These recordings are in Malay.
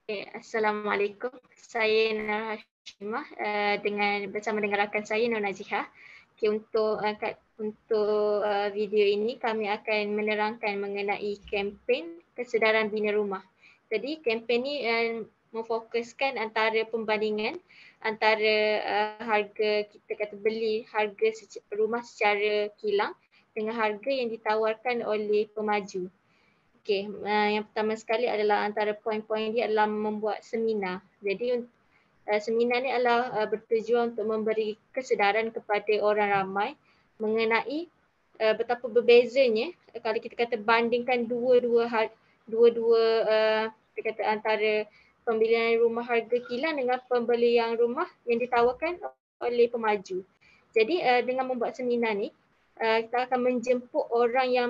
Okay, Assalamualaikum. Saya Nur Hashimah bersama dengan rakan saya Nur Nazihah. Okay, untuk video ini kami akan menerangkan mengenai kempen kesedaran bina rumah. Jadi kempen ni memfokuskan antara pembandingan antara harga kita kata beli rumah secara kilang dengan harga yang ditawarkan oleh pemaju. Okey, yang pertama sekali adalah antara poin-poin dia adalah membuat seminar. Jadi seminar ni adalah bertujuan untuk memberi kesedaran kepada orang ramai mengenai betapa berbezanya kalau kita kata bandingkan dua-dua kita kata antara pembelian rumah harga kilang dengan pembelian rumah yang ditawarkan oleh pemaju. Jadi dengan membuat seminar ni kita akan menjemput orang yang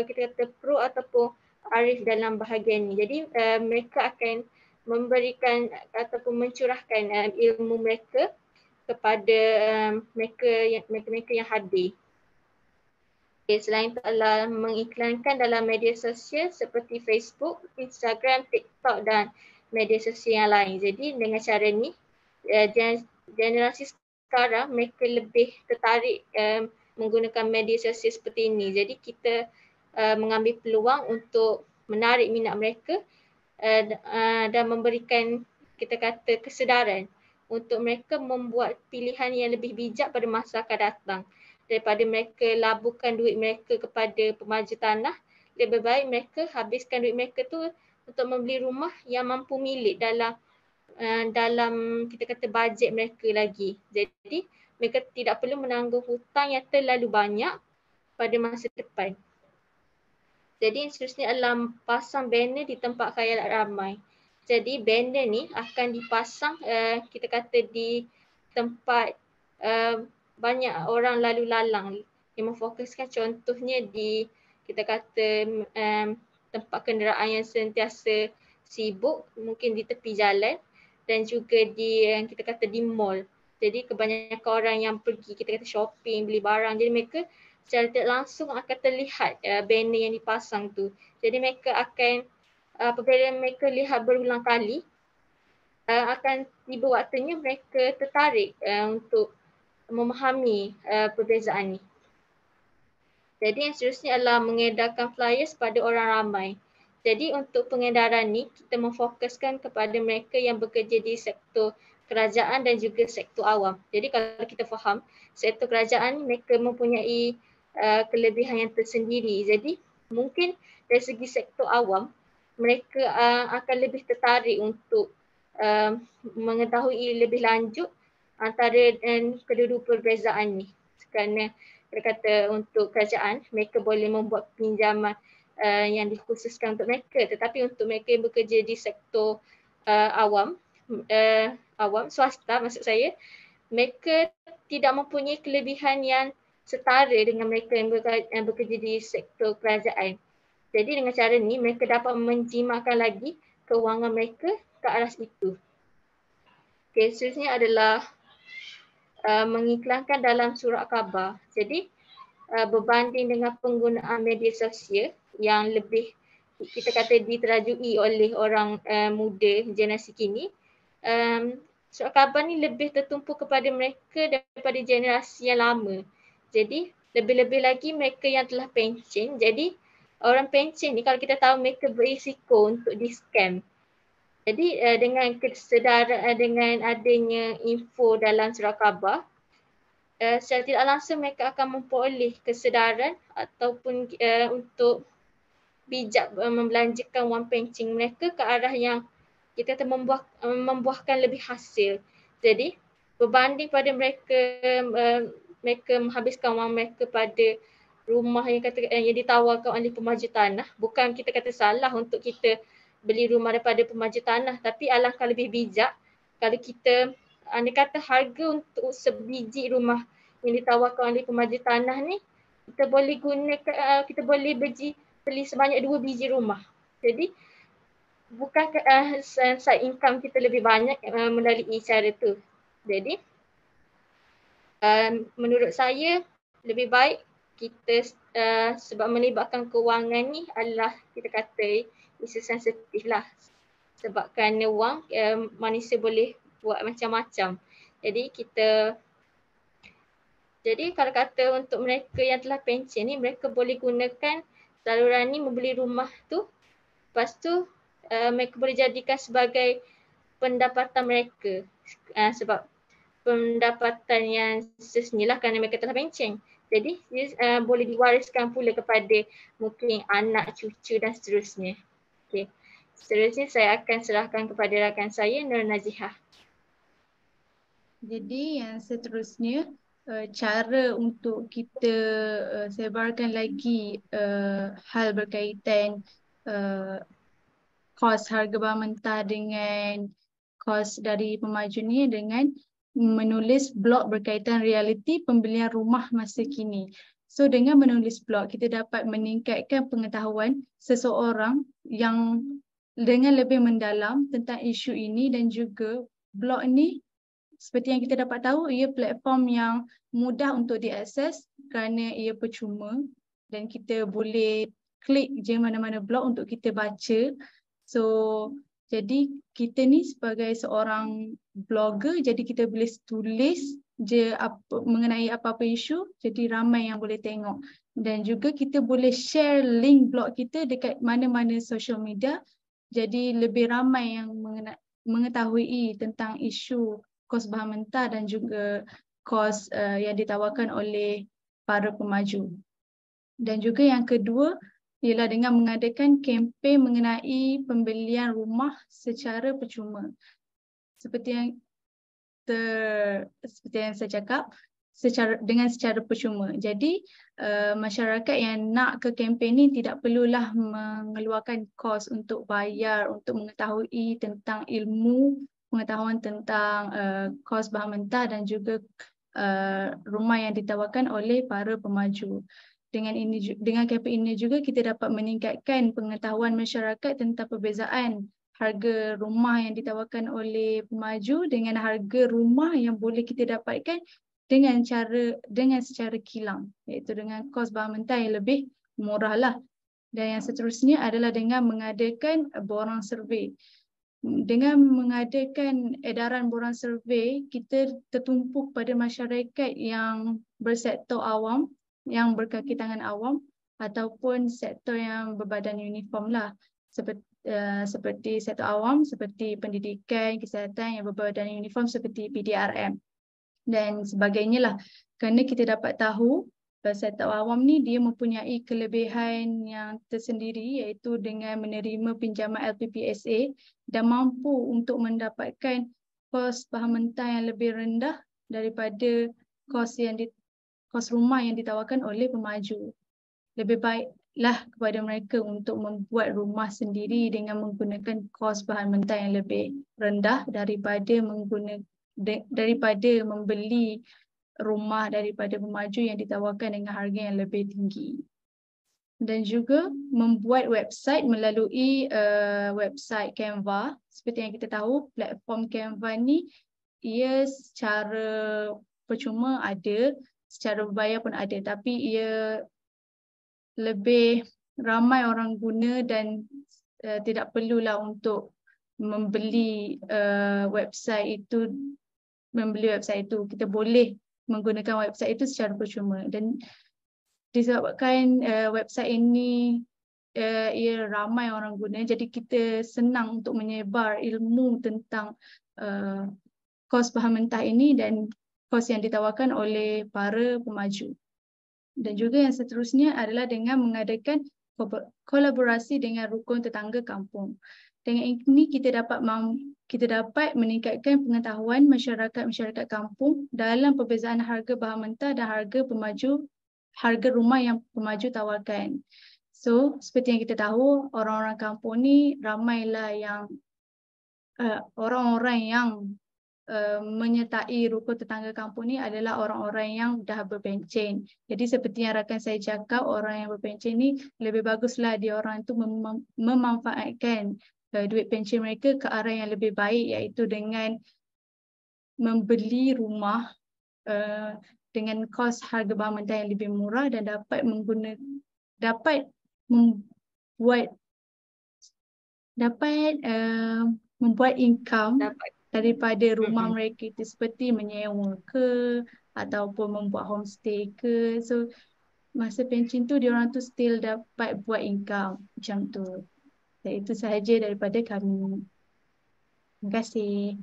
kita kata pro ataupun arif dalam bahagian ni. Jadi mereka akan memberikan ataupun mencurahkan ilmu mereka kepada mereka yang hadir. Okay, selain itu adalah mengiklankan dalam media sosial seperti Facebook, Instagram, TikTok dan media sosial yang lain. Jadi dengan cara ni generasi sekarang mereka lebih tertarik menggunakan media sosial seperti ini. Jadi kita mengambil peluang untuk menarik minat mereka dan memberikan kita kata kesedaran untuk mereka membuat pilihan yang lebih bijak pada masa akan datang. Daripada mereka laburkan duit mereka kepada pemaju tanah, lebih baik mereka habiskan duit mereka tu untuk membeli rumah yang mampu milik dalam kita kata bajet mereka lagi. Jadi mereka tidak perlu menanggung hutang yang terlalu banyak pada masa depan. Jadi yang seterusnya adalah pasang banner di tempat khayalan ramai. Jadi banner ni akan dipasang kita kata di tempat banyak orang lalu lalang yang memfokuskan contohnya di kita kata tempat kenderaan yang sentiasa sibuk, mungkin di tepi jalan dan juga di kita kata di mall. Jadi kebanyakan orang yang pergi kita kata shopping, beli barang, jadi mereka secara tidak langsung akan terlihat banner yang dipasang tu. Jadi mereka akan apabila mereka lihat berulang kali akan tiba waktunya mereka tertarik untuk memahami perbezaan ni. Jadi yang seterusnya adalah mengedarkan flyers pada orang ramai. Jadi untuk pengedaran ni kita memfokuskan kepada mereka yang bekerja di sektor kerajaan dan juga sektor awam. Jadi kalau kita faham sektor kerajaan mereka mempunyai kelebihan yang tersendiri. Jadi mungkin dari segi sektor awam mereka akan lebih tertarik untuk mengetahui lebih lanjut antara kedua-dua perbezaan ni. Kerana berkata untuk kerajaan mereka boleh membuat pinjaman yang dikhususkan untuk mereka, tetapi untuk mereka yang bekerja di sektor awam swasta maksud saya, mereka tidak mempunyai kelebihan yang setara dengan mereka yang bekerja di sektor kerajaan. Jadi dengan cara ni mereka dapat menjimatkan lagi kewangan mereka ke arah itu. Okay, seterusnya adalah mengiklankan dalam surat khabar. Jadi berbanding dengan penggunaan media sosial yang lebih kita kata diterajui oleh orang muda generasi kini, surat khabar ni lebih tertumpu kepada mereka daripada generasi yang lama. Jadi lebih-lebih lagi mereka yang telah pencen. Jadi orang pencen ni kalau kita tahu mereka berisiko untuk di-scam. Jadi dengan kesedaran dengan adanya info dalam surat khabar, secara tidak langsung mereka akan memperoleh kesedaran ataupun untuk bijak membelanjakan wang pencen mereka ke arah yang kita kata membuahkan lebih hasil. Jadi berbanding pada mereka menghabiskan wang mereka pada rumah yang ditawarkan oleh pemaju tanah, bukan kita kata salah untuk kita beli rumah daripada pemaju tanah, tapi alangkah lebih bijak kalau kita andai kata harga untuk sebiji rumah yang ditawarkan oleh pemaju tanah ni kita boleh gunakan kita boleh beli sebanyak 2 biji rumah. Jadi bukan side income kita lebih banyak melalui cara tu. Jadi menurut saya lebih baik kita sebab melibatkan kewangan ni adalah kita kata isu sensitif lah. Sebab kerana wang manusia boleh buat macam-macam. Jadi kalau kata untuk mereka yang telah pencen ni, mereka boleh gunakan saluran ni membeli rumah tu. Lepas tu mereka boleh jadikan sebagai pendapatan mereka. Sebab pendapatan yang sesinilah kerana mereka telah pencen. Jadi boleh diwariskan pula kepada mungkin anak, cucu dan seterusnya. Okay. Seterusnya saya akan serahkan kepada rakan saya, Nur Nazihah. Jadi yang seterusnya, cara untuk kita sebarkan lagi hal berkaitan kos harga bahan mentah dengan kos dari pemaju ni dengan menulis blog berkaitan realiti pembelian rumah masa kini. So dengan menulis blog, kita dapat meningkatkan pengetahuan seseorang yang dengan lebih mendalam tentang isu ini, dan juga blog ni seperti yang kita dapat tahu, ia platform yang mudah untuk diakses kerana ia percuma dan kita boleh klik je mana-mana blog untuk kita baca. So, jadi kita ni sebagai seorang blogger, jadi kita boleh tulis je mengenai apa-apa isu, jadi ramai yang boleh tengok. Dan juga kita boleh share link blog kita dekat mana-mana social media, jadi lebih ramai yang mengetahui tentang isu kos bahan mentah dan juga kos yang ditawarkan oleh para pemaju. Dan juga yang kedua ialah dengan mengadakan kempen mengenai pembelian rumah secara percuma. Seperti yang saya cakap, dengan secara percuma. Jadi masyarakat yang nak ke kempen ni tidak perlulah mengeluarkan kos untuk bayar untuk mengetahui tentang ilmu, pengetahuan tentang kos bahan mentah dan juga rumah yang ditawarkan oleh para pemaju. Dengan kempen ini juga kita dapat meningkatkan pengetahuan masyarakat tentang perbezaan harga rumah yang ditawarkan oleh pemaju dengan harga rumah yang boleh kita dapatkan dengan secara kilang, iaitu dengan kos bahan mentah yang lebih murah lah. Dan yang seterusnya adalah dengan mengadakan borang survey. Dengan mengadakan edaran borang survey, kita tertumpu pada masyarakat yang bersektor awam, yang berkaki tangan awam, ataupun sektor yang berbadan uniform lah. Seperti sektor awam, seperti pendidikan, kesihatan yang berbadan uniform seperti PDRM dan sebagainya lah. Kerana kita dapat tahu sektor awam ni dia mempunyai kelebihan yang tersendiri, iaitu dengan menerima pinjaman LPPSA dan mampu untuk mendapatkan kos bahan mentah yang lebih rendah daripada kos rumah yang ditawarkan oleh pemaju. Lebih baiklah kepada mereka untuk membuat rumah sendiri dengan menggunakan kos bahan mentah yang lebih rendah daripada membeli rumah daripada pemaju yang ditawarkan dengan harga yang lebih tinggi. Dan juga membuat website melalui website Canva. Seperti yang kita tahu, platform Canva ni ia secara percuma ada, secara berbayar pun ada, tapi ia lebih ramai orang guna dan tidak perlulah untuk membeli website itu. Kita boleh menggunakan website itu secara percuma. Dan disebabkan website ini ia ramai orang guna, jadi kita senang untuk menyebar ilmu tentang kos bahan mentah ini dan kos yang ditawarkan oleh para pemaju. Dan juga yang seterusnya adalah dengan mengadakan kolaborasi dengan rukun tetangga kampung. Dengan ini kita dapat meningkatkan pengetahuan masyarakat kampung dalam perbezaan harga bahan mentah dan harga rumah yang pemaju tawarkan. So, seperti yang kita tahu, orang-orang kampung ni ramailah yang orang-orang yang menyertai rukun tetangga kampung ni adalah orang-orang yang dah berpencen. Jadi seperti yang rakan saya cakap, orang yang berpencen ni lebih baguslah dia orang itu memanfaatkan duit pencen mereka ke arah yang lebih baik, iaitu dengan membeli rumah dengan kos harga bahan mentah yang lebih murah dan dapat membuat dapat membuat income Dapat. daripada rumah Mm-mm. mereka itu seperti menyewa ke ataupun membuat homestay ke. So masa pencen tu diorang tu still dapat buat income macam tu. Dan itu sahaja daripada kami. Terima kasih.